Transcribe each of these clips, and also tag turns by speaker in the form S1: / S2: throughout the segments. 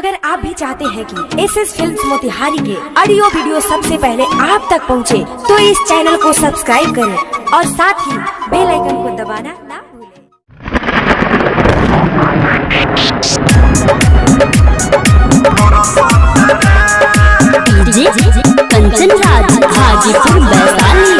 S1: अगर आप भी चाहते हैं कि एसएस फिल्म्स मोतिहारी के ऑडियो वीडियो सबसे पहले आप तक पहुंचे, तो इस चैनल को सब्सक्राइब करें और साथ ही बेल आइकन को दबाना ना भूलें।
S2: डीजे कंचन राज हाजीपुर वैशाली।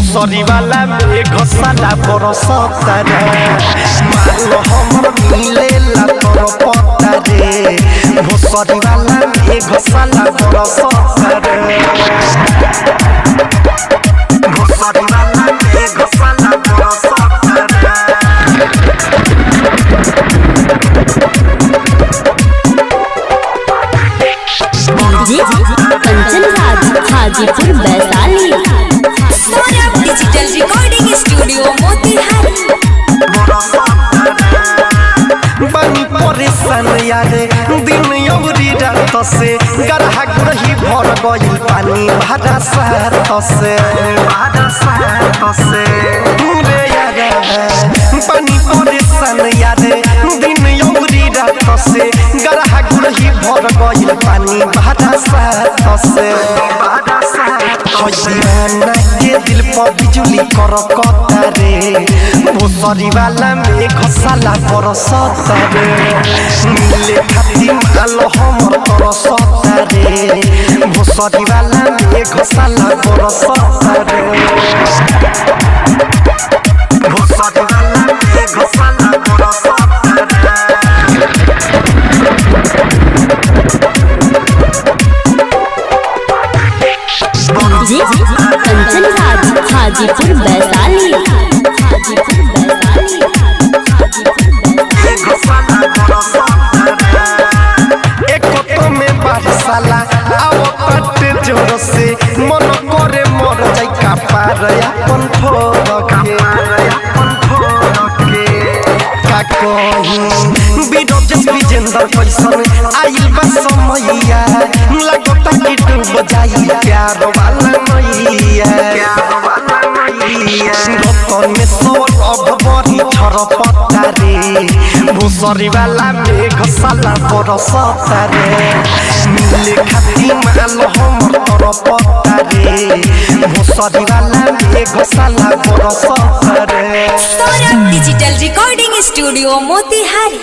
S3: सरी वाला में घसाला बरसता रे, माल हमर मिलेला तोर पता रे। भोसरी वाला में घसाला बरसता रे, भोसरी वाला में घसाला बरसता
S2: DJ Kanchan Raj Hajipur Vaishali.
S1: Digital recording studio Motihari.
S3: बनी परेशान यारे दिन यौरी रात से, गरहा गुरही भर गइल पानी भाड़ा साथ से रे यारे। बनी परेशान यारे दिन यौरी रात से, गरहा गुरही भर गइल पानी भाड़ा साथ से। दीवाना के दिल पर बिजुली कर कता रे, भोसरी वाला में घसाला बरसता रे। मिले खातिर माल हमर तरसता रे, भोसरी वाला में घसाला बरसता रे, भोसरी वाला में घसाला बरसता रे।
S2: डीजे कंचन राज हाजीपुर वैशाली।
S3: एक तो में बारिशाला आओ पट्टे जोर से, मन करे मर जाई का पार अपन ठोके का कहीं विरोध विजेंद्र कैसन आइल बा समैया, लगता कि डूब जाई प्यार वाला मैया। रतन में सोल अब बड़ी छरपता रे, भोसरी वाला में घसाला बरसता रे। मिले खातिर माल हमर तरपता रे, भोसरी वाला में घसाला बरसता रे।
S1: Digital recording studio Motihari.